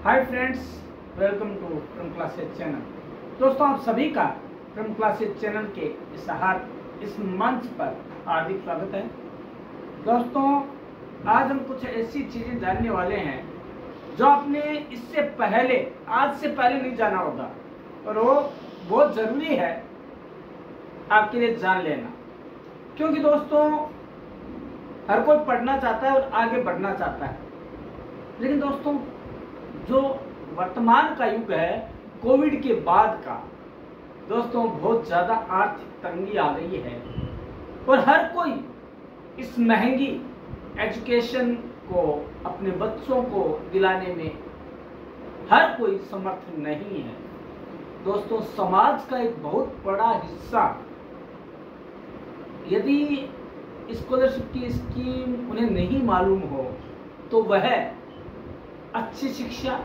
Hi friends, welcome to from classes channel. दोस्तों, आप सभी का फ्रॉम क्लासेज चैनल के इस मंच पर हार्दिक स्वागत है। दोस्तों, आज हम कुछ ऐसी चीजें जानने वाले हैं जो आपने आज से पहले नहीं जाना होगा, और वो बहुत जरूरी है आपके लिए जान लेना। क्योंकि दोस्तों, हर कोई पढ़ना चाहता है और आगे बढ़ना चाहता है, लेकिन दोस्तों जो वर्तमान का युग है, कोविड के बाद का, दोस्तों बहुत ज्यादा आर्थिक तंगी आ गई है और हर कोई इस महंगी एजुकेशन को अपने बच्चों को दिलाने में हर कोई समर्थ नहीं है। दोस्तों, समाज का एक बहुत बड़ा हिस्सा यदि स्कॉलरशिप की स्कीम उन्हें नहीं मालूम हो तो वह अच्छी शिक्षा,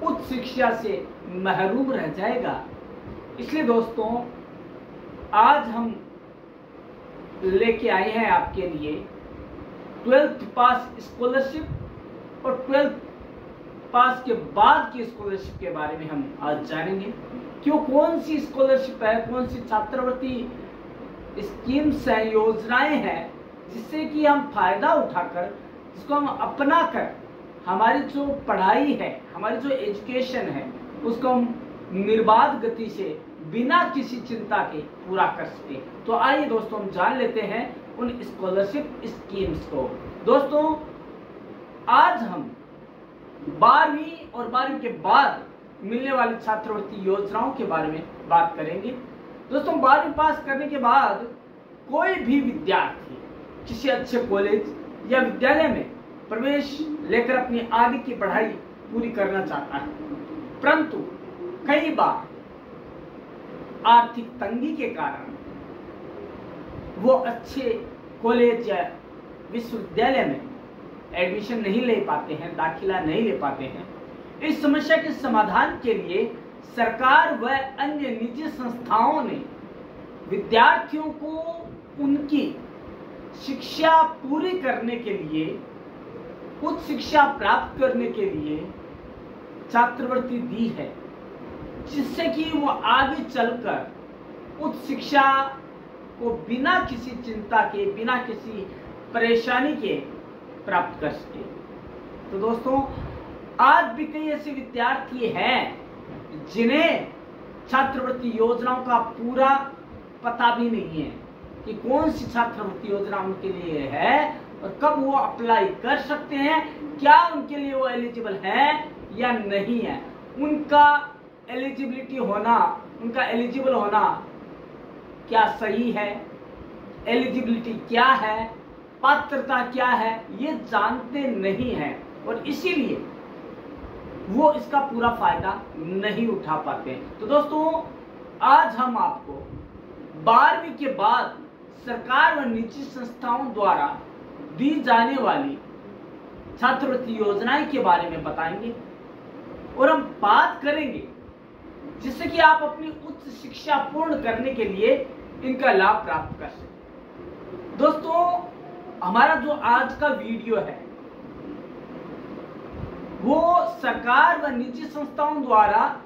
उच्च शिक्षा से महरूम रह जाएगा। इसलिए दोस्तों, आज हम लेके आए हैं आपके लिए 12th पास स्कॉलरशिप और 12th पास के बाद की स्कॉलरशिप के बारे में हम आज जानेंगे। कौन सी स्कॉलरशिप है, कौन सी छात्रवृत्ति स्कीम्स हैं, योजनाएं हैं, जिससे कि हम फायदा उठाकर, जिसको हम अपना कर हमारी जो पढ़ाई है, हमारी जो एजुकेशन है, उसको हम निर्बाध गति से बिना किसी चिंता के पूरा कर सके। तो आइए दोस्तों, हम जान लेते हैं उन स्कॉलरशिप स्कीम्स को। दोस्तों, आज हम 12वीं और 12वीं के बाद मिलने वाली छात्रवृत्ति योजनाओं के बारे में बात करेंगे। दोस्तों, 12वीं पास करने के बाद कोई भी विद्यार्थी किसी अच्छे कॉलेज या विद्यालय में प्रवेश लेकर अपनी आगे की पढ़ाई पूरी करना चाहता है, परंतु कई बार आर्थिक तंगी के कारण वो अच्छे कॉलेज या विश्वविद्यालय में एडमिशन नहीं ले पाते हैं, दाखिला नहीं ले पाते हैं। इस समस्या के समाधान के लिए सरकार व अन्य निजी संस्थाओं ने विद्यार्थियों को उनकी शिक्षा पूरी करने के लिए, उच्च शिक्षा प्राप्त करने के लिए छात्रवृत्ति दी है, जिससे कि वो आगे चलकर उच्च शिक्षा को बिना किसी चिंता के, बिना किसी परेशानी के प्राप्त कर सके। तो दोस्तों, आज भी कई ऐसे विद्यार्थी हैं जिन्हें छात्रवृत्ति योजनाओं का पूरा पता भी नहीं है कि कौन सी छात्रवृत्ति योजना उनके लिए है और कब वो अप्लाई कर सकते हैं, क्या उनके लिए वो एलिजिबल है या नहीं है, उनका एलिजिबल होना क्या सही है, एलिजिबिलिटी क्या है, पात्रता क्या है, ये जानते नहीं हैं और इसीलिए वो इसका पूरा फायदा नहीं उठा पाते। तो दोस्तों, आज हम आपको 12वीं के बाद सरकार व निजी संस्थाओं द्वारा दी जाने वाली छात्रवृत्ति योजनाएं के बारे में बताएंगे और हम बात करेंगे जिससे कि आप अपनी उच्च शिक्षा पूर्ण करने के लिए इनका लाभ प्राप्त कर सकें। दोस्तों, हमारा जो आज का वीडियो है वो सरकार व निजी संस्थाओं द्वारा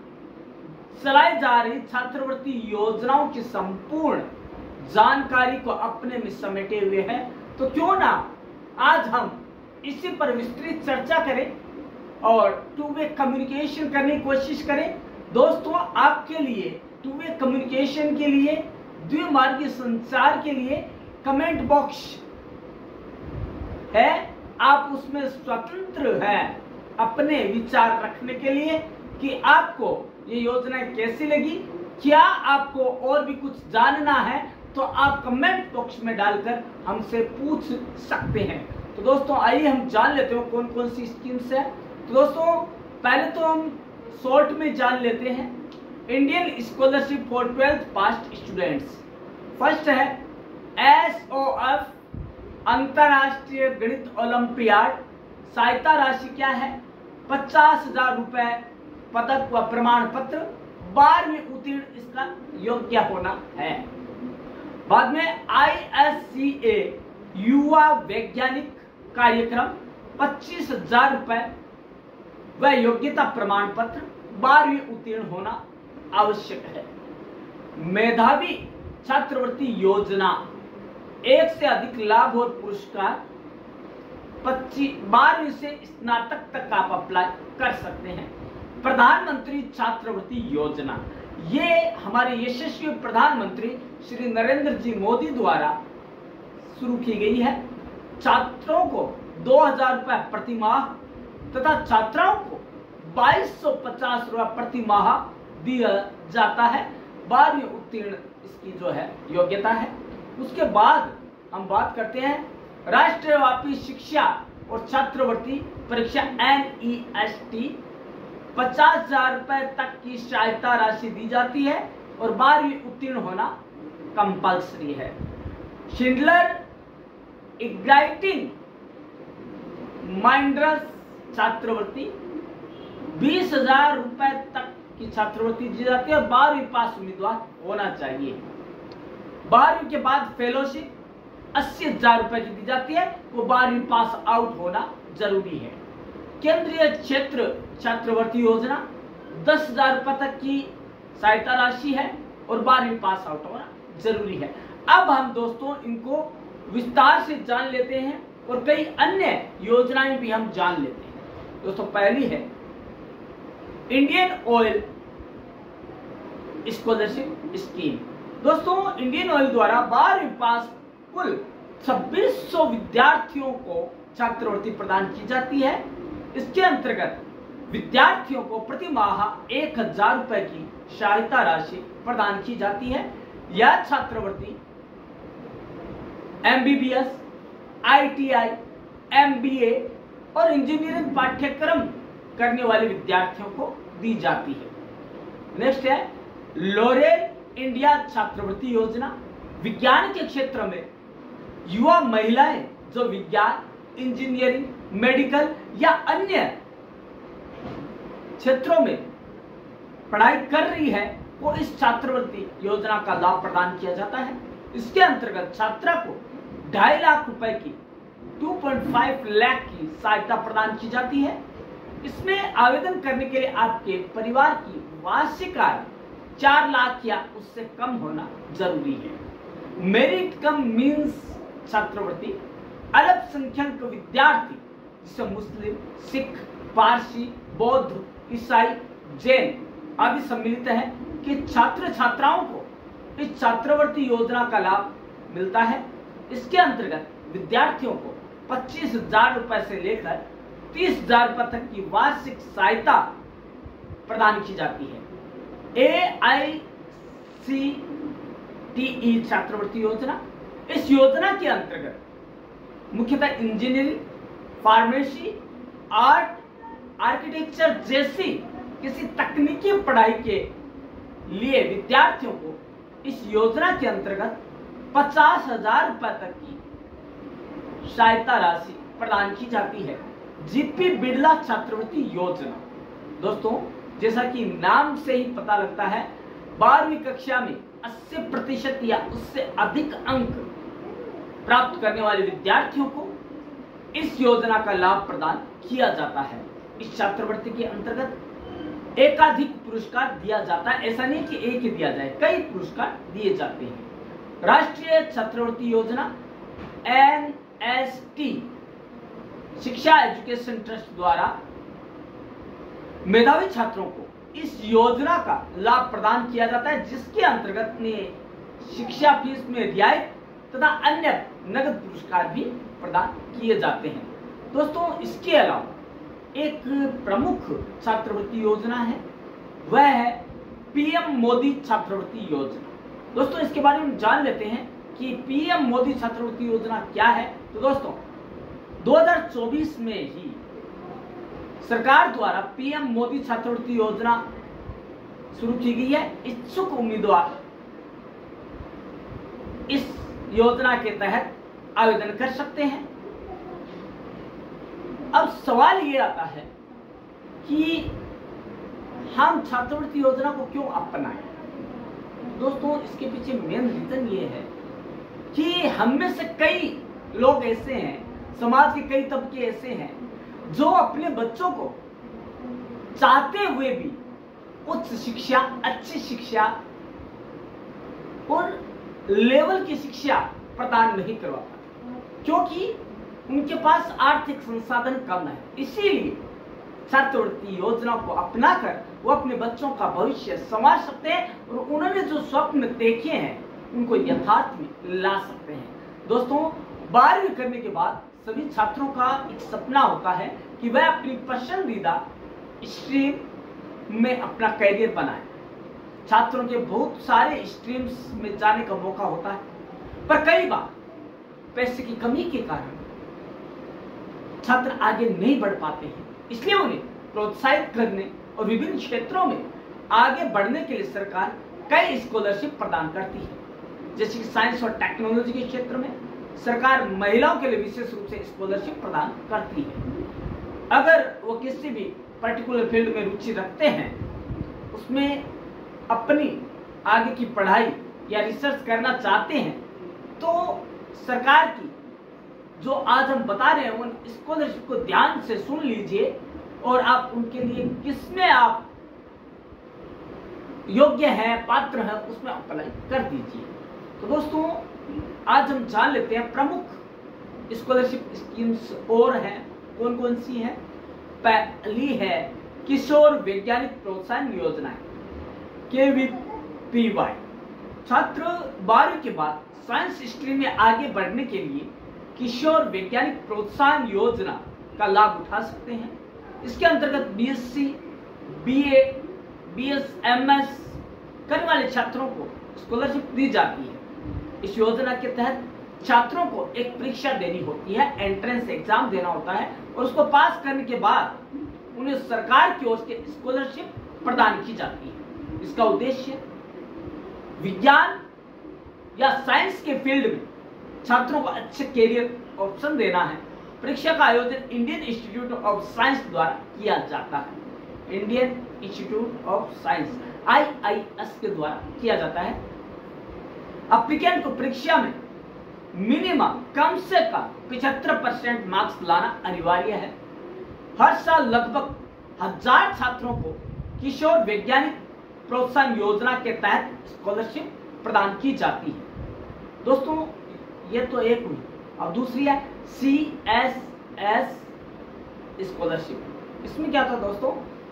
चलाई जा रही छात्रवृत्ति योजनाओं की संपूर्ण जानकारी को अपने में समेटे हुए है। तो क्यों ना आज हम इसी पर विस्तृत चर्चा करें और टू वे कम्युनिकेशन करने की कोशिश करें। दोस्तों, आपके लिए टू वे कम्युनिकेशन के लिए, द्विमार्गीय संचार के लिए कमेंट बॉक्स है, आप उसमें स्वतंत्र हैं अपने विचार रखने के लिए कि आपको ये योजना कैसी लगी, क्या आपको और भी कुछ जानना है, तो आप कमेंट बॉक्स में डालकर हमसे पूछ सकते हैं। तो दोस्तों, आइए हम जान लेते हैं कौन कौन सी स्कीम्स है। तो दोस्तों, पहले तो हम शॉर्ट में जान लेते हैं Indian scholarship for 12th pass students. First है SOF, अंतरराष्ट्रीय गणित ओलंपियाड। सहायता राशि क्या है? 50,000 रुपए, पदक व प्रमाण पत्र, 12वीं उत्तीर्ण इसका योग्य होना है। बाद में ISCA युवा वैज्ञानिक कार्यक्रम, 25,000 रुपए, वह योग्यता प्रमाण पत्र 12वीं उत्तीर्ण होना आवश्यक है। मेधावी छात्रवृत्ति योजना, एक से अधिक लाभ और पुरस्कार 12वीं से स्नातक तक आप अप्लाई कर सकते हैं। प्रधानमंत्री छात्रवृत्ति योजना, ये हमारे यशस्वी प्रधानमंत्री श्री नरेंद्र जी मोदी द्वारा शुरू की गई है। छात्रों को 2000 रुपए प्रति माह तथा छात्राओं को 2250 रुपए प्रति माह दिया जाता है। 12वीं उत्तीर्ण इसकी जो है योग्यता है। उसके बाद हम बात करते हैं राष्ट्रव्यापी शिक्षा और छात्रवृत्ति परीक्षा NEST, 50,000 रुपए तक की सहायता राशि दी जाती है और 12वीं उत्तीर्ण होना कंपल्सरी है। शिंडलर इग्नाइटिंग माइंड्स छात्रवृत्ति 20,000 रुपए तक की छात्रवृत्ति दी जाती है। 12वीं पास उम्मीदवार होना चाहिए। 12वीं के बाद फेलोशिप 80,000 रुपए की दी जाती है, वो 12वीं पास आउट होना जरूरी है। केंद्रीय क्षेत्र छात्रवृत्ति योजना 10,000 रुपए तक की सहायता राशि है और 12वीं पास आउट होना जरूरी है। अब हम दोस्तों इनको विस्तार से जान लेते हैं और कई अन्य योजनाएं भी हम जान लेते हैं। दोस्तों पहली है इंडियन ऑयल स्कॉलरशिप स्कीम। दोस्तों इंडियन ऑयल द्वारा 12वीं पास कुल 2600 विद्यार्थियों को छात्रवृत्ति प्रदान की जाती है। इसके अंतर्गत विद्यार्थियों को प्रति माह 1,000 रुपए की सहायता राशि प्रदान की जाती है। यह छात्रवृत्ति MBBS, ITI, MBA और इंजीनियरिंग पाठ्यक्रम करने वाले विद्यार्थियों को दी जाती है। नेक्स्ट है लॉरेल इंडिया छात्रवृत्ति योजना। विज्ञान के क्षेत्र में युवा महिलाएं जो विज्ञान, इंजीनियरिंग, मेडिकल या अन्य क्षेत्रों में पढ़ाई कर रही है वो इस छात्रवृत्ति योजना का लाभ प्रदान किया जाता है। इसके अंतर्गत छात्रा को 2.5 लाख रुपए की 2.5 लाख की सहायता प्रदान की जाती है। इसमें आवेदन करने के लिए आपके परिवार की वार्षिक आय 4 लाख या उससे कम होना जरूरी है। मेरिट कम मीन्स छात्रवृत्ति अल्पसंख्यक विद्यार्थी जिसे मुस्लिम, सिख, पारसी, बौद्ध, ईसाई, जैन आदि सम्मिलित है कि छात्र छात्राओं को इस छात्रवृत्ति योजना का लाभ मिलता है। इसके अंतर्गत विद्यार्थियों को 25,000 रुपए से लेकर 30,000 रुपए तक की वार्षिक सहायता प्रदान की जाती है। AICTE छात्रवृत्ति योजना, इस योजना के अंतर्गत मुख्यतः इंजीनियरिंग, फार्मेसी, आर्ट, आर्किटेक्चर जैसी किसी तकनीकी पढ़ाई के लिए विद्यार्थियों को इस योजना के अंतर्गत 50,000 रुपए तक की सहायता राशि प्रदान की जाती है। जीपी बिड़ला छात्रवृत्ति योजना, दोस्तों जैसा कि नाम से ही पता लगता है 12वीं कक्षा में 80% या उससे अधिक अंक प्राप्त करने वाले विद्यार्थियों को इस योजना का लाभ प्रदान किया जाता है। इस छात्रवृत्ति के अंतर्गत एकाधिक पुरस्कार दिया जाता है। ऐसा नहीं कि एक ही दिया जाए, कई पुरस्कार दिए जाते हैं। राष्ट्रीय छात्रवृत्ति योजना NST शिक्षा एजुकेशन ट्रस्ट द्वारा मेधावी छात्रों को इस योजना का लाभ प्रदान किया जाता है, जिसके अंतर्गत शिक्षा फीस में रियायत तथा अन्य नगद पुरस्कार भी प्रदान किए जाते हैं। दोस्तों इसके अलावा एक प्रमुख छात्रवृत्ति योजना है, वह है PM मोदी छात्रवृत्ति योजना। दोस्तों इसके बारे में जान लेते हैं कि PM मोदी छात्रवृत्ति योजना क्या है। तो दोस्तों 2024 में ही सरकार द्वारा PM मोदी छात्रवृत्ति योजना शुरू की गई है। इच्छुक उम्मीदवार इस योजना के तहत आवेदन कर सकते हैं। अब सवाल ये आता है कि हम छात्रवृत्ति योजना को क्यों अपनाएं। दोस्तों इसके पीछे मेन रीजन ये है कि हम में से कई लोग ऐसे हैं, समाज के कई तबके ऐसे हैं जो अपने बच्चों को चाहते हुए भी उच्च शिक्षा, अच्छी शिक्षा और लेवल की शिक्षा प्रदान नहीं करवा पाते, क्योंकि उनके पास आर्थिक संसाधन कम है। इसीलिए छात्रवृत्ति योजना को अपनाकर वो अपने बच्चों का भविष्य संवार सकते हैं और उन्होंने जो स्वप्न देखे हैं उनको यथार्थ में ला सकते हैं। दोस्तों, 12वीं करने के बाद सभी छात्रों का एक सपना होता है कि वह अपनी पसंदीदा स्ट्रीम में अपना करियर बनाए। छात्रों के बहुत सारे स्ट्रीम्स में जाने का मौका होता है, पर कई बार पैसे की कमी के कारण छात्र आगे नहीं बढ़ पाते हैं। इसलिए उन्हें प्रोत्साहित करने और विभिन्न क्षेत्रों में आगे बढ़ने के लिए सरकार कई स्कॉलरशिप प्रदान करती है। जैसे कि साइंस और टेक्नोलॉजी के क्षेत्र में सरकार महिलाओं के लिए विशेष रूप से स्कॉलरशिप प्रदान करती है। अगर वो किसी भी पर्टिकुलर फील्ड में रुचि रखते हैं, उसमें अपनी आगे की पढ़ाई या रिसर्च करना चाहते हैं, तो सरकार की जो आज हम बता रहे हैं उन स्कॉलरशिप को ध्यान से सुन लीजिए और आप उनके लिए किसमें आप योग्य हैं, पात्र हैं, उसमें अप्लाई कर दीजिए। तो दोस्तों, आज हम जान लेते हैं प्रमुख स्कॉलरशिप स्कीम्स और हैं कौन कौन सी हैं। पहली है किशोर वैज्ञानिक प्रोत्साहन योजना, KVPY। छात्र 12वीं के बाद साइंस स्ट्रीम में आगे बढ़ने के लिए किशोर वैज्ञानिक प्रोत्साहन योजना का लाभ उठा सकते हैं। इसके अंतर्गत BSc, BA, BS, MS करने वाले छात्रों को स्कॉलरशिप दी जाती है। इस योजना के तहत छात्रों को एक परीक्षा देनी होती है, एंट्रेंस एग्जाम देना होता है और उसको पास करने के बाद उन्हें सरकार की ओर से स्कॉलरशिप प्रदान की जाती है। इसका उद्देश्य विज्ञान या साइंस के फील्ड में छात्रों को अच्छे कैरियर ऑप्शन देना है। परीक्षा का आयोजन इंडियन इंस्टीट्यूट ऑफ साइंस द्वारा किया जाता है। Indian institute of science IIS के द्वारा किया जाता है। एप्लीकेंट को परीक्षा में मिनिमम कम से कम 75% मार्क्स लाना अनिवार्य है। हर साल लगभग 1000 छात्रों को किशोर वैज्ञानिक प्रोत्साहन योजना के तहत स्कॉलरशिप प्रदान की जाती है। दोस्तों, ये तो एक हुई। अब दूसरी है CSS स्कॉलरशिप। इसमें क्या था दोस्तों,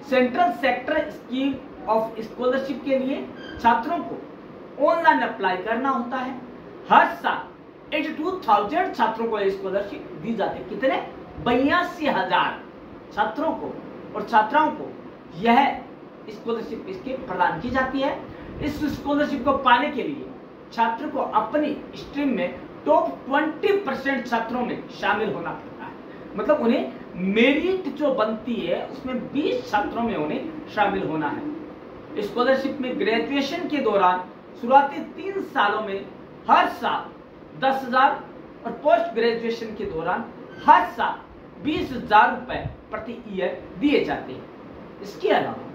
central sector scheme of scholarship के लिए छात्रों को ऑनलाइन अप्लाई करना होता है। हर साल 82,000 छात्रों को स्कॉलरशिप दी जाती है। कितने? 82,000 छात्रों को और छात्राओं को यह स्कॉलरशिप इसके प्रदान की जाती है। इस स्कॉलरशिप को पाने के लिए छात्र को अपनी स्ट्रीम में टॉप 20% छात्रों में शामिल होना पड़ता है। मतलब उन्हें मेरिट जो बनती है उसमें 20 छात्रों में उन्हें शामिल होना है। स्कॉलरशिप में ग्रेजुएशन के दौरान शुरुआती 3 सालों में हर साल 10,000 और पोस्ट ग्रेजुएशन के दौरान हर साल 20,000 रुपए प्रति ईयर दिए जाते हैं। इसके अलावा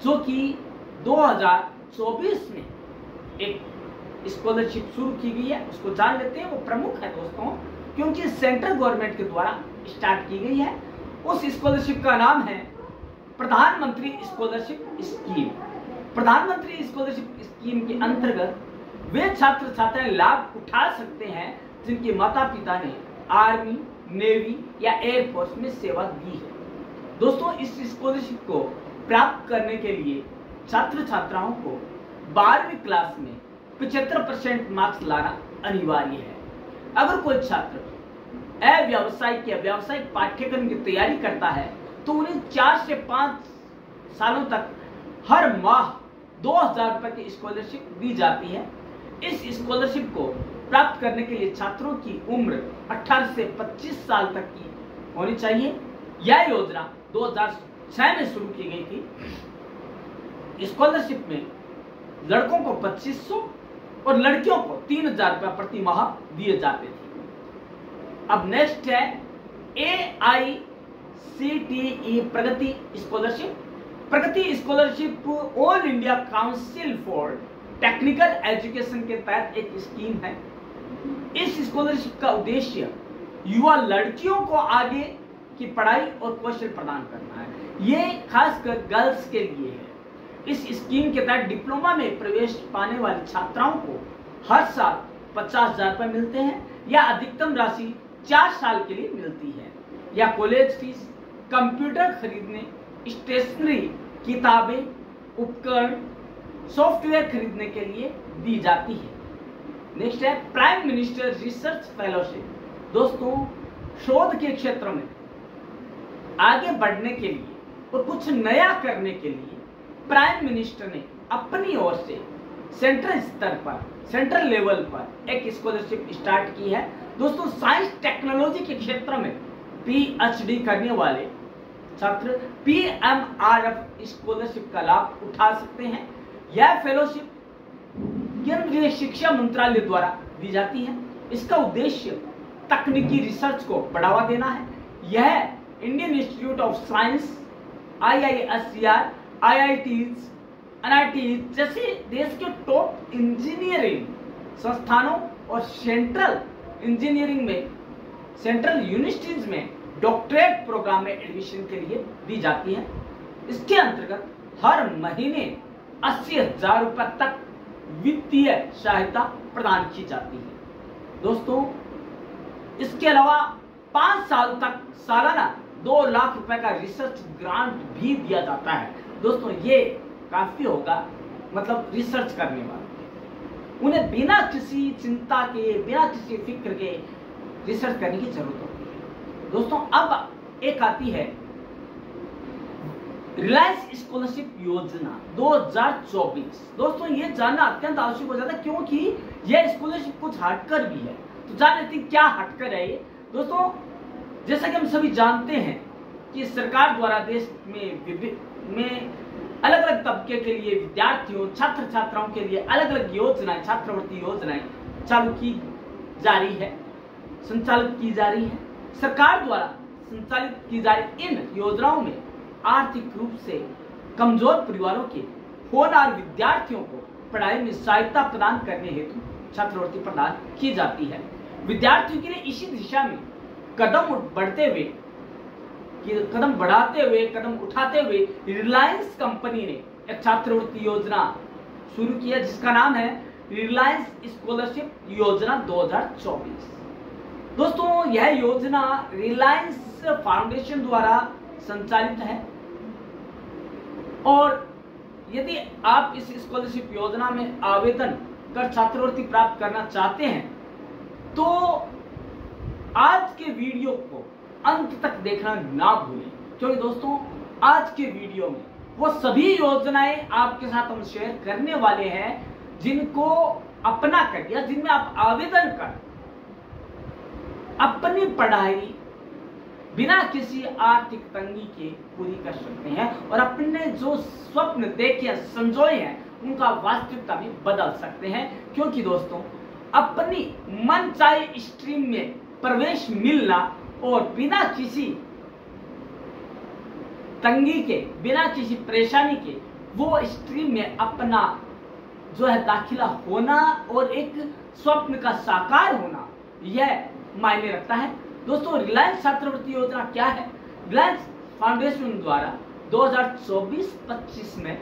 जो कि 2024 में एक स्कॉलरशिप शुरू की गई है, उसको जान लेते हैं। वो प्रमुख है दोस्तों, क्योंकि सेंट्रल गवर्नमेंट के द्वारा स्टार्ट की गई है। उस स्कॉलरशिप का नाम है प्रधानमंत्री स्कॉलरशिप स्कीम। प्रधानमंत्री स्कॉलरशिप स्कीम के अंतर्गत वे छात्र छात्राएं लाभ उठा सकते हैं जिनके माता पिता ने आर्मी, नेवी या एयरफोर्स में सेवा दी है। दोस्तों, इस स्कॉलरशिप को प्राप्त करने के लिए छात्र छात्राओं को 12वीं क्लास में 75% मार्क्स लाना अनिवार्य है। अगर कोई छात्र अव्यावसायिक या व्यावसायिक पाठ्यक्रम की तैयारी करता है तो उन्हें 4 से 5 सालों तक हर माह 2,000 रुपए की स्कॉलरशिप दी जाती है। इस स्कॉलरशिप को प्राप्त करने के लिए छात्रों की उम्र 18 से 25 साल तक की होनी चाहिए। यह योजना 2006 में शुरू की गई थी। स्कॉलरशिप में लड़कों को 2,500 और लड़कियों को 3,000 रुपए प्रति माह दिए जाते थे। अब नेक्स्ट है AICTE Pragati scholarship. Pragati scholarship all India council for technical education के तहत एक स्कीम है। इस स्कॉलरशिप का उद्देश्य युवा लड़कियों को आगे की पढ़ाई और कौशल प्रदान करना है। ये खासकर गर्ल्स के लिए है। इस स्कीम के तहत डिप्लोमा में प्रवेश पाने वाली छात्राओं को हर साल 50,000 रुपए मिलते हैं या अधिकतम राशि 4 साल के लिए मिलती है, या कॉलेज फीस, कंप्यूटर खरीदने, स्टेशनरी, किताबें, उपकरण, सॉफ्टवेयर खरीदने के लिए दी जाती है। नेक्स्ट है प्राइम मिनिस्टर रिसर्च फेलोशिप। दोस्तों, शोध के क्षेत्र में आगे बढ़ने के लिए और कुछ नया करने के लिए प्राइम मिनिस्टर ने अपनी ओर से सेंट्रल स्तर पर, सेंट्रल लेवल पर एक स्कॉलरशिप स्टार्ट की है। दोस्तों, साइंस टेक्नोलॉजी के क्षेत्र में पीएचडी करने वाले छात्र पीएमआरएफ स्कॉलरशिप का लाभ उठा सकते हैं। यह फेलोशिप केंद्रीय शिक्षा मंत्रालय द्वारा दी जाती है। इसका उद्देश्य तकनीकी रिसर्च को बढ़ावा देना है। यह Indian institute of science, IISER, IITs, NITs जैसे देश के टॉप इंजीनियरिंग संस्थानों और सेंट्रल इंजीनियरिंग में, सेंट्रल यूनिवर्सिटीज में डॉक्टरेट प्रोग्राम में एडमिशन के लिए दी जाती है। इसके अंतर्गत हर महीने 80,000 रुपए तक वित्तीय सहायता प्रदान की जाती है। दोस्तों, इसके अलावा 5 साल तक सालाना 2 लाख रुपए का रिसर्च ग्रांट भी दिया जाता है। दोस्तों, ये काफी होगा, मतलब रिसर्च करने वाले उन्हें बिना किसी चिंता के, बिना किसी फिक्र के रिसर्च करने की जरूरत होती है। दोस्तों, अब एक आती है रिलायंस स्कॉलरशिप योजना 2024। दोस्तों, ये जानना अत्यंत आवश्यक हो जाता है क्योंकि यह स्कॉलरशिप कुछ हटकर भी है। तो जान लेते हैं क्या हटकर है ये। दोस्तों, जैसा कि हम सभी जानते हैं कि सरकार द्वारा देश में अलग अलग तबके के लिए विद्यार्थियों, छात्र छात्राओं के लिए अलग अलग योजनाएं, छात्रवृत्ति योजनाएं चालू की जा रही है, संचालित की जा रही है। सरकार द्वारा संचालित की जा रही इन योजनाओं में आर्थिक रूप से कमजोर परिवारों के होनहार विद्यार्थियों को पढ़ाई में सहायता प्रदान करने हेतु छात्रवृत्ति प्रदान की जाती है। विद्यार्थियों के लिए इसी दिशा में कदम उठाते हुए रिलायंस कंपनी ने एक छात्रवृत्ति योजना शुरू की है जिसका नाम है रिलायंस स्कॉलरशिप योजना 2024। दोस्तों, यह योजना रिलायंस फाउंडेशन द्वारा संचालित है और यदि आप इस स्कॉलरशिप योजना में आवेदन कर छात्रवृत्ति प्राप्त करना चाहते हैं तो आज के वीडियो को अंत तक देखना ना भूलें, क्योंकि दोस्तों आज के वीडियो में वो सभी योजनाएं आपके साथ हम शेयर करने वाले हैं जिनको अपना कर या जिनमें आप आवेदन कर अपनी पढ़ाई बिना किसी आर्थिक तंगी के पूरी कर सकते हैं और अपने जो स्वप्न देखे संजोए हैं उनका वास्तविकता में बदल सकते हैं। क्योंकि दोस्तों, अपनी मनचाही स्ट्रीम में प्रवेश मिलना और बिना किसी तंगी के, बिना किसी परेशानी के वो स्ट्रीम में अपना जो है दाखिला होना और एक स्वप्न का साकार होना, यह मायने रखता है। दोस्तों, रिलायंस छात्रवृत्ति योजना क्या है? रिलायंस फाउंडेशन द्वारा 2024-25 में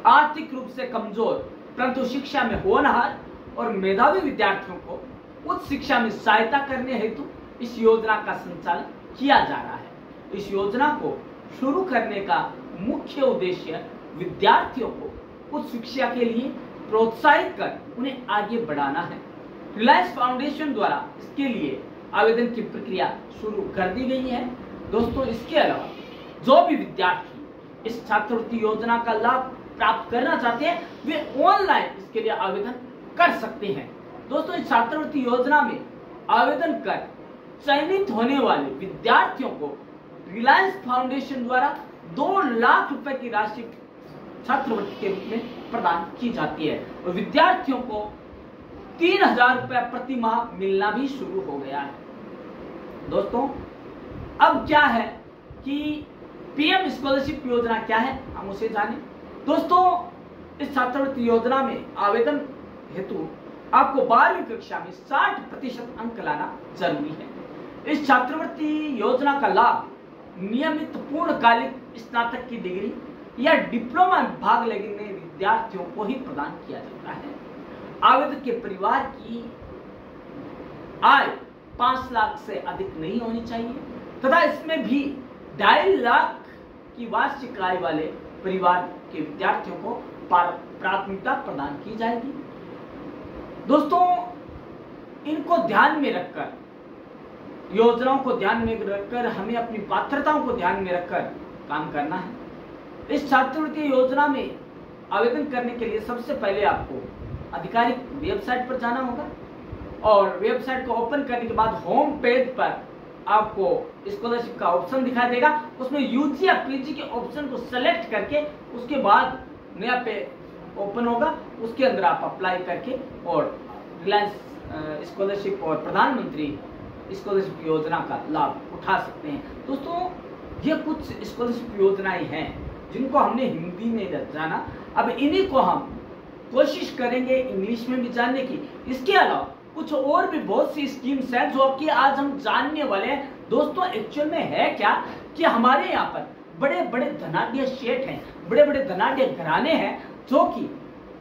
आर्थिक रूप से कमजोर परंतु शिक्षा में होनहार और मेधावी विद्यार्थियों को उच्च शिक्षा में सहायता करने हेतु इस योजना का संचालन किया जा रहा है। इस योजना को शुरू करने का मुख्य उद्देश्य विद्यार्थियों को उच्च शिक्षा के लिए प्रोत्साहित कर उन्हें आगे बढ़ाना है। रिलायंस फाउंडेशन द्वारा इसके लिए आवेदन की प्रक्रिया शुरू कर दी गई है। दोस्तों, इसके अलावा जो भी विद्यार्थी इस छात्रवृत्ति योजना का लाभ प्राप्त करना चाहते हैं वे ऑनलाइन इसके लिए आवेदन कर सकते हैं। दोस्तों, इस छात्रवृत्ति योजना में आवेदन कर चयनित होने वाले विद्यार्थियों को रिलायंस फाउंडेशन द्वारा 2 लाख रुपए की राशि छात्रवृत्ति के रूप में प्रदान की जाती है और विद्यार्थियों को 3,000 रुपए प्रति माह मिलना भी शुरू हो गया है। दोस्तों, अब क्या है कि पीएम स्कॉलरशिप योजना क्या है, हम उसे जानें। दोस्तों, इस छात्रवृत्ति योजना में आवेदन हेतु आपको 12वीं कक्षा में 60% अंक लाना जरूरी है। इस छात्रवृत्ति योजना का लाभ नियमित पूर्णकालिक स्नातक की डिग्री या डिप्लोमा में भाग लेने विद्यार्थियों को ही प्रदान किया जाता है। आवेदक के परिवार की आय 5 लाख से अधिक नहीं होनी चाहिए तथा इसमें भी 2.5 लाख की वार्षिक आय वाले परिवार के विद्यार्थियों को प्राथमिकता प्रदान की जाएगी। दोस्तों, इनको ध्यान में रखकर, योजनाओं को ध्यान में रखकर हमें अपनी पात्रताओं को ध्यान में रखकर काम करना है। इस छात्रवृत्ति योजना में आवेदन करने के लिए सबसे पहले आपको आधिकारिक वेबसाइट पर जाना होगा और वेबसाइट को ओपन करने के बाद होम पेज पर आपको स्कॉलरशिप का ऑप्शन दिखाई देगा। उसमें यूजी या पीजी के ऑप्शन को सेलेक्ट करके उसके बाद नया पेज ओपन होगा, उसके अंदर आप अप्लाई करके और रिलायंस स्कॉलरशिप और प्रधानमंत्री स्कॉलरशिप योजना का लाभ उठा सकते हैं। दोस्तों, ये कुछ स्कॉलरशिप योजनाएं हैं जिनको हमने हिंदी में जाना। अब इन्हीं को हम कोशिश करेंगे इंग्लिश में भी जानने की। इसके अलावा कुछ और भी बहुत सी स्कीम्स हैं जो कि आज हम जानने वाले हैं। दोस्तों, एक्चुअल में है क्या कि हमारे यहाँ पर बड़े बड़े धनाढ्य सेठ हैं, बड़े बड़े धनाढ्य घराने हैं जो कि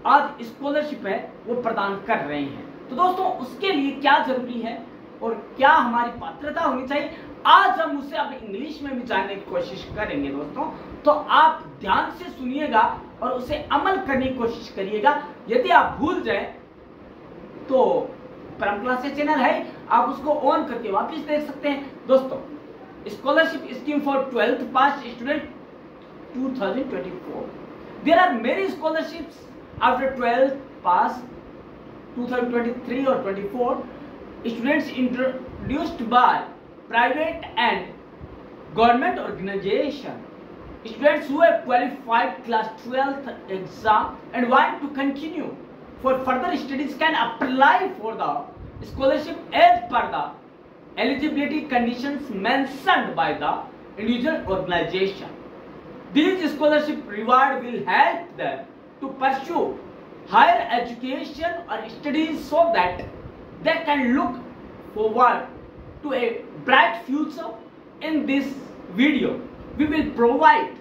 आज स्कॉलरशिप है वो प्रदान कर रहे हैं। तो दोस्तों, उसके लिए क्या जरूरी है और क्या हमारी पात्रता होनी चाहिए, आज हम उसे अब इंग्लिश में भी जानने की कोशिश करेंगे। दोस्तों, तो आप ध्यान से सुनिएगा और उसे अमल करने की कोशिश करिएगा। यदि आप भूल जाए तो परम क्लासेस चैनल है, आप उसको ऑन करके वापस देख सकते हैं। दोस्तों, scholarship scheme for 12th pass student 2024। There are many scholarships after 12th pass 2023 और 24 students introduced by private and government organization. Students who have qualified class 12th exam and want to continue for further studies can apply for the scholarship as per the eligibility conditions mentioned by the individual organization. These scholarship reward will help them to pursue higher education or studies so that they can look forward to a bright future. In this video, we will provide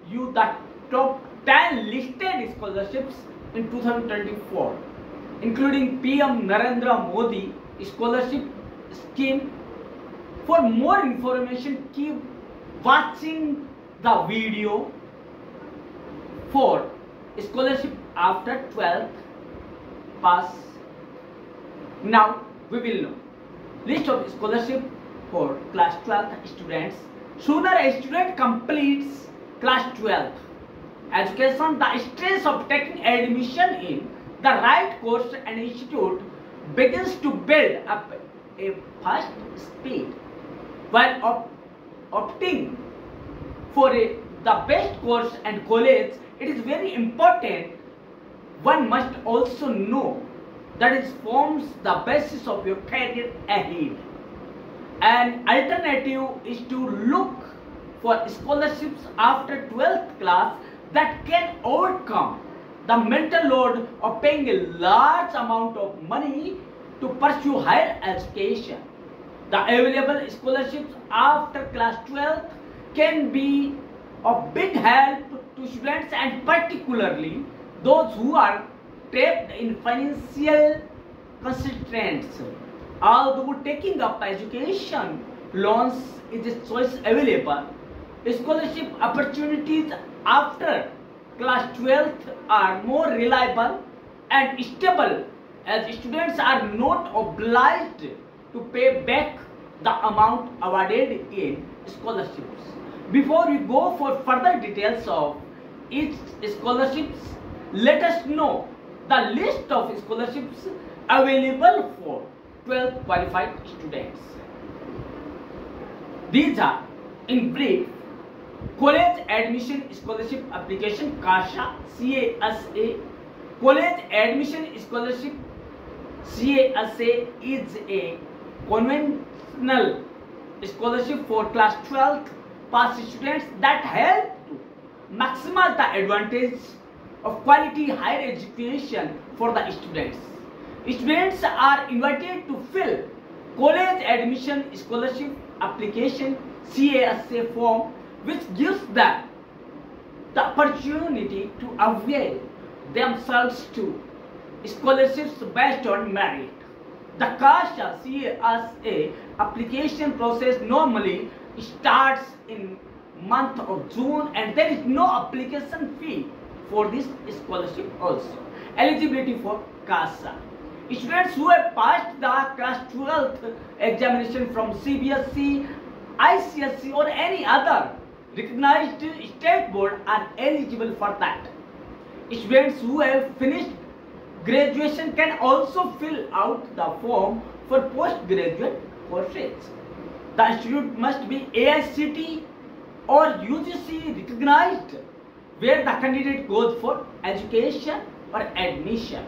you the top 10 listed scholarships in 2024, including PM Narendra Modi scholarship scheme. For more information, keep watching the video for scholarship after 12th pass. Now we will know list of scholarship for class 12th students. Sooner a student completes class 12th education, the stress of taking admission in the right course and institute begins to build up a fast speed. While opting for the best course and college, it is very important. One must also know that it forms the basis of your career ahead. An alternative is to look for scholarships after 12th class that can overcome the mental load of paying a large amount of money to pursue higher education. The available scholarships after class 12th can be of big help to students and particularly those who are trapped in financial constraints. Although taking up education loans is a choice available, scholarship opportunities after class 12th are more reliable and stable as students are not obliged to pay back the amount awarded in scholarships. Before we go for further details of each scholarships, let us know the list of scholarships available for 12 qualified students. These are, in brief, College Admission Scholarship Application CASA CASA. College Admission Scholarship CASA is a conventional scholarship for class 12th pass students that help to maximize the advantage of quality higher education for the students. Students are invited to fill college admission scholarship application CASA form, which gives them the opportunity to avail themselves to scholarships based on merit. The CASA application process normally starts in month of June, and there is no application fee for this scholarship also. Eligibility for CASA. Students who have passed the class 12th examination from CBSE, ICSE or any other recognized state board are eligible for that. Students who have finished graduation can also fill out the form for postgraduate courses. The institute must be AICTE or UGC recognized where the candidate goes for education or admission.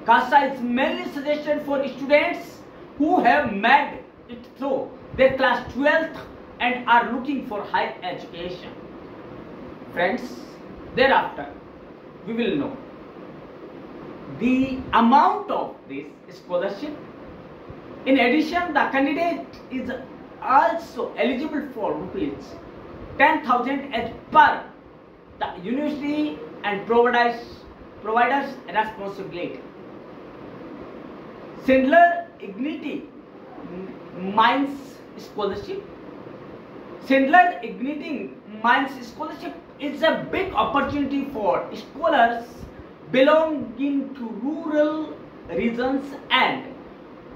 CASA is mainly suggested for students who have made it through their class 12th and are looking for higher education. Friends, thereafter we will know the amount of this scholarship. In addition, the candidate is also eligible for rupees 10,000 as per the university and providers responsibility. Schindler Igniting Minds Scholarship. Schindler Igniting Minds Scholarship is a big opportunity for scholars belonging to rural regions and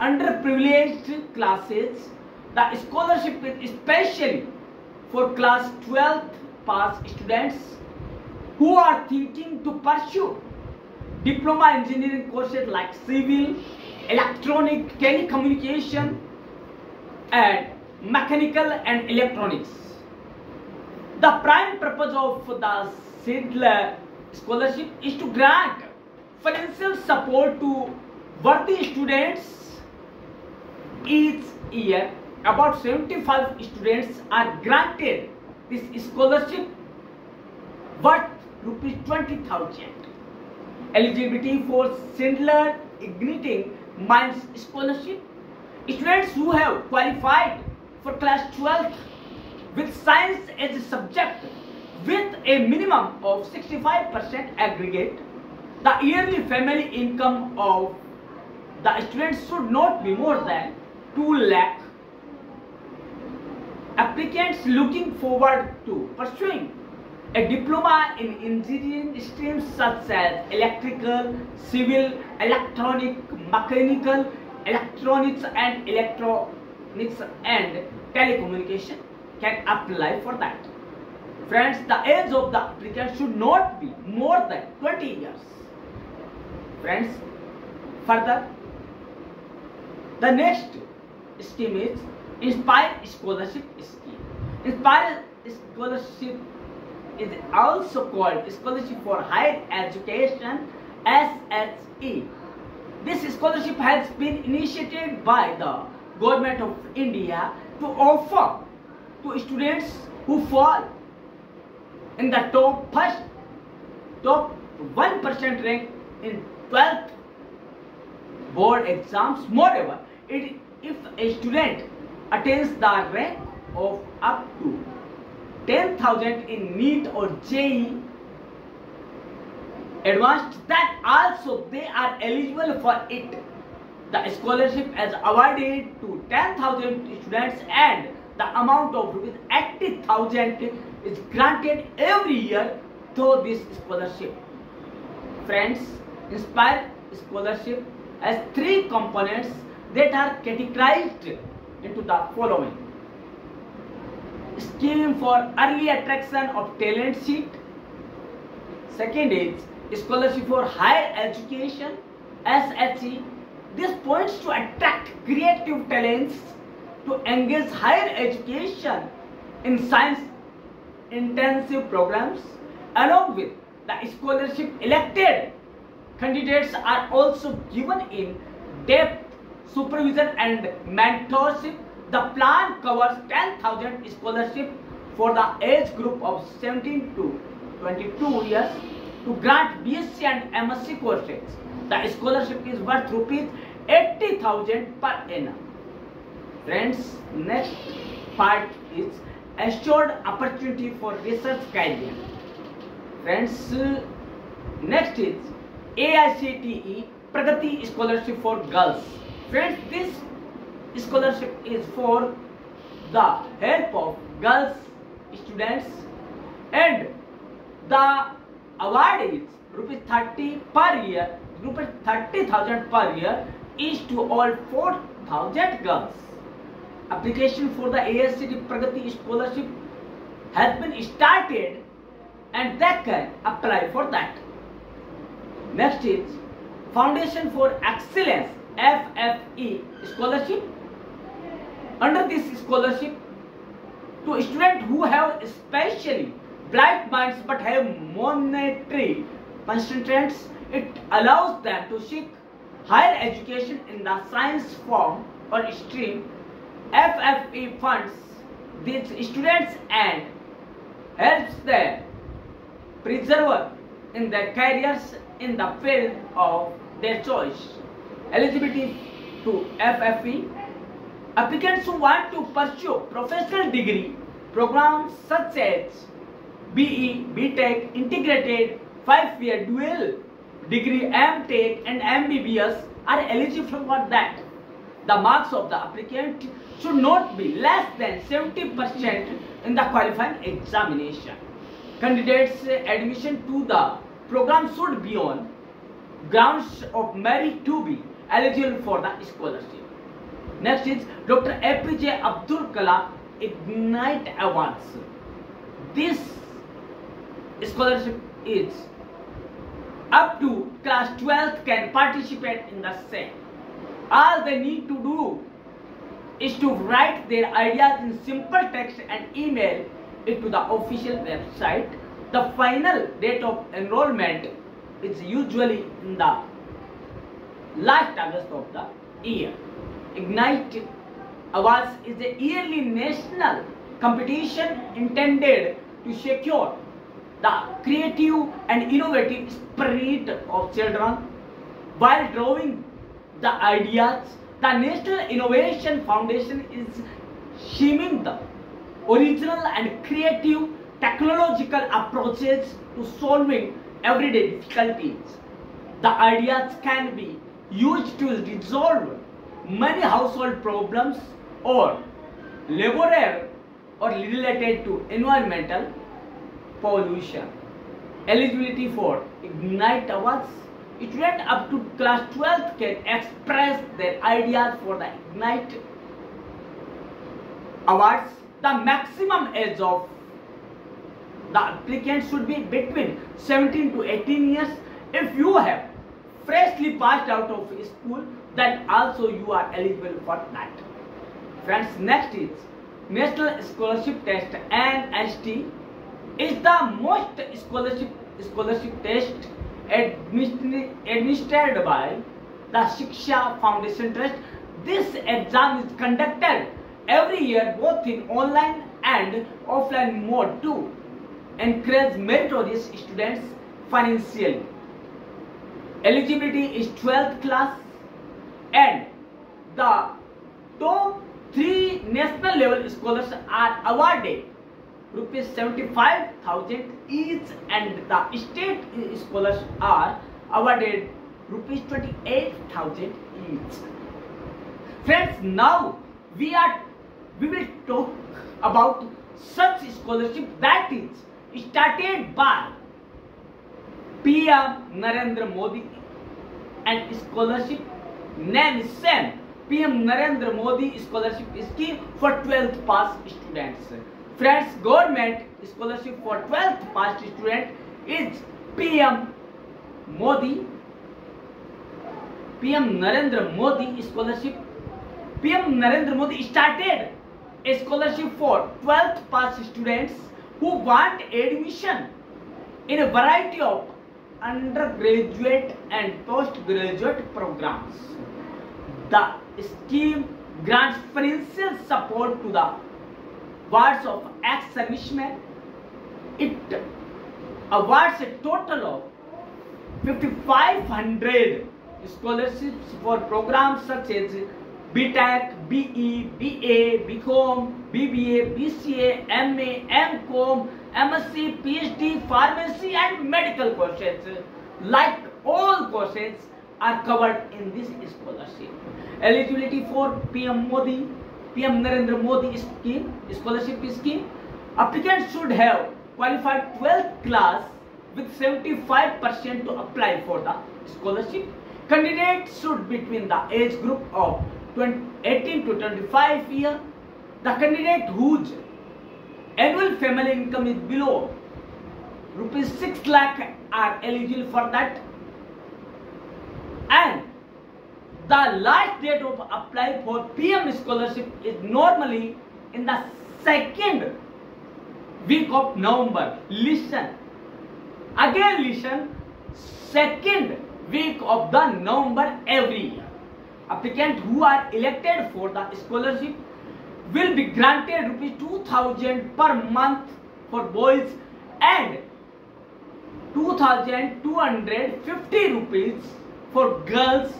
underprivileged classes. The scholarship is especially for class 12th pass students who are thinking to pursue diploma engineering courses like civil, electronic, telecommunication and mechanical and electronics. The prime purpose of the Schindler Scholarship is to grant financial support to worthy students. Each year, about 75 students are granted this scholarship worth rupees 20,000. Eligibility for Schindler Igniting Minds Scholarship. Students who have qualified for class 12 with science as a subject with a minimum of 65% aggregate. The yearly family income of the students should not be more than 2 lakh. Applicants looking forward to pursuing a diploma in engineering streams such as electrical, civil, electronic, mechanical, electronics and telecommunication can apply for that. Friends, the age of the applicant should not be more than 20 years. Friends, further, the next scheme is Inspire Scholarship Scheme. Inspire Scholarship is also called Scholarship for Higher Education, SHE. This scholarship has been initiated by the Government of India to offer to students who fall in the top 1% rank in 12th board exams. Moreover, if a student attains the rank of up to 10,000 in NEET or JEE Advanced, that also they are eligible for it. The scholarship is awarded to 10,000 students and the amount of rupees 80,000 is granted every year through this scholarship. Friends, Inspire Scholarship has 3 components that are categorized into the following: scheme for early attraction of talent sheet. Second is scholarship for higher education, SHE. This points to attract creative talents to engage higher education in science intensive programs. Along with the scholarship, elected candidates are also given in depth supervision and mentorship. The plan covers 10,000 scholarship for the age group of 17 to 22 years to grant BSc and MSc courses. The scholarship is worth rupees 80,000 per annum. Friends, next part is assured opportunity for research career. Friends, next is AICTE Pragati Scholarship for Girls. Friends, this scholarship is for the help of girls students, and the award is ₹30 per year, ₹30,000 per year is to all 4,000 girls. Application for the AICTE Pragati Scholarship has been started and they can apply for that. Next is Foundation for Excellence FFE Scholarship. Under this scholarship, to students who have especially bright minds but have monetary constraints, it allows them to seek higher education in the science form or stream. FFE funds these students and helps them preserve in their careers in the field of their choice. Eligibility to FFE: applicants who want to pursue professional degree programs such as BE, BTech, integrated 5-year dual degree, MTech and MBBS are eligible for that. The marks of the applicant should not be less than 70% in the qualifying examination. Candidates' admission to the program should be on grounds of merit to be eligible for the scholarship. Next is Dr. APJ Abdul Kalam Ignite Awards. This scholarship is up to class 12th can participate in the same. All they need to do is to write their ideas in simple text and email it to the official website. The final date of enrollment is usually in the last August of the year. Ignite Awards is a yearly national competition intended to secure the creative and innovative spirit of children while drawing the ideas. The National Innovation Foundation is seeking the original and creative technological approaches to solving everyday difficulties. The ideas can be used to resolve many household problems or labor or related to environmental pollution. Eligibility for Ignite Awards: students up to class 12th can express their ideas for the Ignite Awards. The maximum age of the applicant should be between 17 to 18 years. If you have freshly passed out of school, then also you are eligible for that. Friends, next is National Scholarship Test (NST). Is the most scholarship test administered by the Shiksha Foundation Trust. This exam is conducted every year both in online and offline mode to encourage meritorious students financially. Eligibility is 12th class, and the top 3 national level scholars are awarded ₹75,000 each, and the state scholars are awarded ₹28,000 each. Friends, now we will talk about such scholarship that is started by PM Narendra Modi, and scholarship name is same, PM Narendra Modi Scholarship Scheme for 12th pass students. Friends, government scholarship for 12th pass student is PM Narendra Modi Scholarship. PM Narendra Modi started a scholarship for 12th pass students who want admission in a variety of undergraduate and postgraduate programs. The scheme grants financial support to the wards of ex-servicemen. It awards a total of 5,500 scholarships for programs such as BTech, BE, BA, BCom, BBA, BCA, MA, MCom, MSc, PhD, pharmacy and medical courses. Like all courses are covered in this scholarship. Eligibility for PM Narendra Modi scheme, scholarship scheme. Applicants should have qualified 12th class with 75% to apply for the scholarship. Candidates should be between the age group of 18 to 25 years. The candidate whose annual family income is below rupees 6 lakh are eligible for that. And the last date of apply for PM scholarship is normally in the second week of November. Listen, again listen, second week of the November every year. Applicants who are elected for the scholarship will be granted rupees 2,000 per month for boys and 2,250 rupees for girls.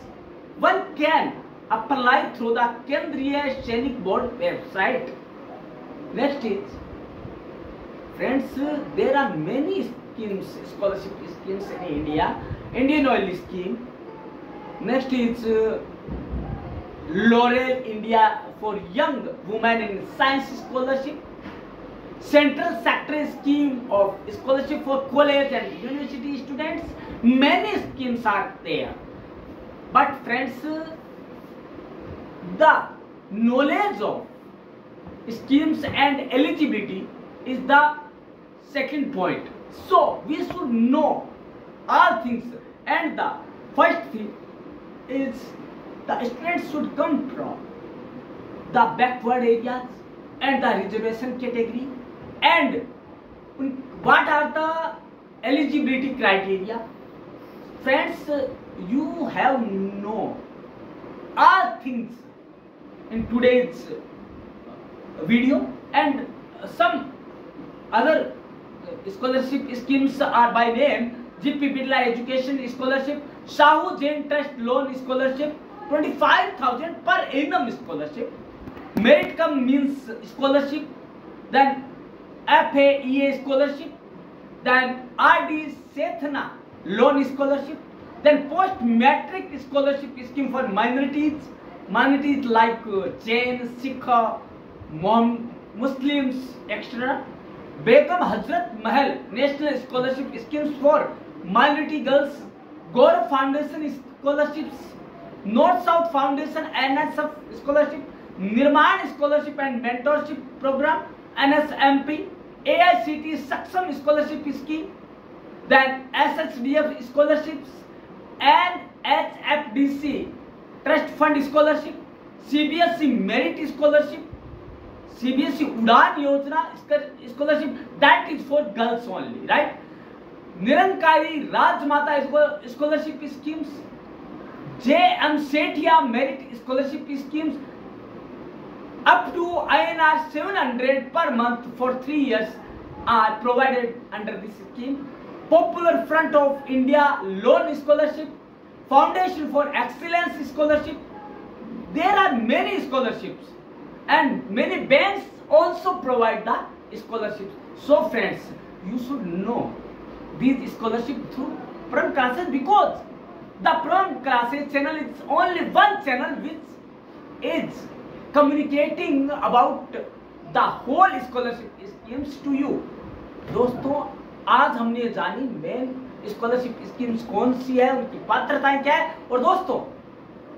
One can apply through the Kendriya Sainik Board website. Next is, friends, there are many schemes, scholarship schemes in India. Indian Oil scheme. Next is Laurel India for young women in science scholarship. Central sector scheme of scholarship for college and university students. Many schemes are there. But friends, the knowledge of schemes and eligibility is the second point. So we should know all things, and the first thing is the students should come from the backward areas and the reservation category, and what are the eligibility criteria. Friends, you have know all things in today's video, and some other scholarship schemes are by name GP Birla Education Scholarship, Shahu Jain Trust Loan Scholarship, 25,000 per annum scholarship, Merit Cum Means Scholarship, then FAEA Scholarship, then RD Sethna Loan Scholarship, then Post Matric Scholarship Scheme for minorities like Jain, Sikh, Muslims, etc. Begum Hazrat Mahal National Scholarship Schemes for minority girls, Gaurav Foundation Scholarships, North South Foundation NSF Scholarship, Nirman Scholarship and Mentorship Program NSMP, AICT Saksam Scholarship Scheme, then SHDF Scholarships and HFDC Trust Fund Scholarship, CBSE Merit Scholarship, CBSE Udan Yojana Scholarship, that is for girls only, right? Nirankari Rajmata Scholarship Schemes, J.M. Sethia Merit Scholarship Schemes, up to INR 700 per month for 3 years are provided under this scheme. Popular Front of India Loan Scholarship, Foundation for Excellence Scholarship. There are many scholarships, and many banks also provide the scholarships. So friends, you should know these scholarships through Pram Classes, because the Pram Classes channel is only one channel which is communicating about the whole scholarship schemes to you. दोस्तों, आज हमने जानी main scholarship schemes कौन सी है, उनकी पात्रताएं क्या है, और दोस्तों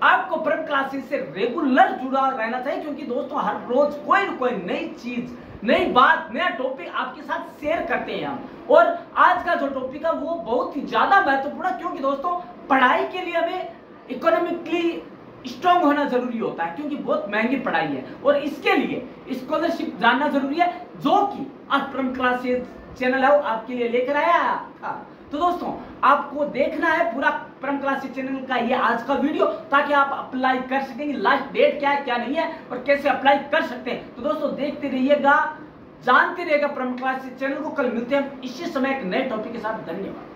आपको प्रम क्लासेस से रेगुलर जुड़ा रहना चाहिए, क्योंकि दोस्तों हर रोज कोई न कोई नई चीज, नई बात, नया टॉपिक आपके साथ शेयर करते हैं हम। और आज का जो टॉपिक है वो बहुत ही ज्यादा महत्वपूर्ण है, क्योंकि दोस्तों पढ़ाई के लिए हमें इकोनॉमिकली स्ट्रांग होना जरूरी होता है, क्योंकि बहुत महंगी पढ़ाई है, और इसके लिए स्कॉलरशिप जानना जरूरी है, जो कि आज प्रम क्लासेस चैनल है आपके लिए लेकर आया था। तो दोस्तों आपको देखना है पूरा प्रम क्लासेस चैनल का ये आज का वीडियो, ताकि आप अप्लाई कर सकेंगे। लास्ट डेट क्या है क्या नहीं है और कैसे अप्लाई कर सकते हैं। तो दोस्तों देखते रहिएगा, जानते रहिएगा प्रम क्लासेस चैनल को। कल मिलते हैं इसी समय एक नए टॉपिक के साथ। धन्यवाद।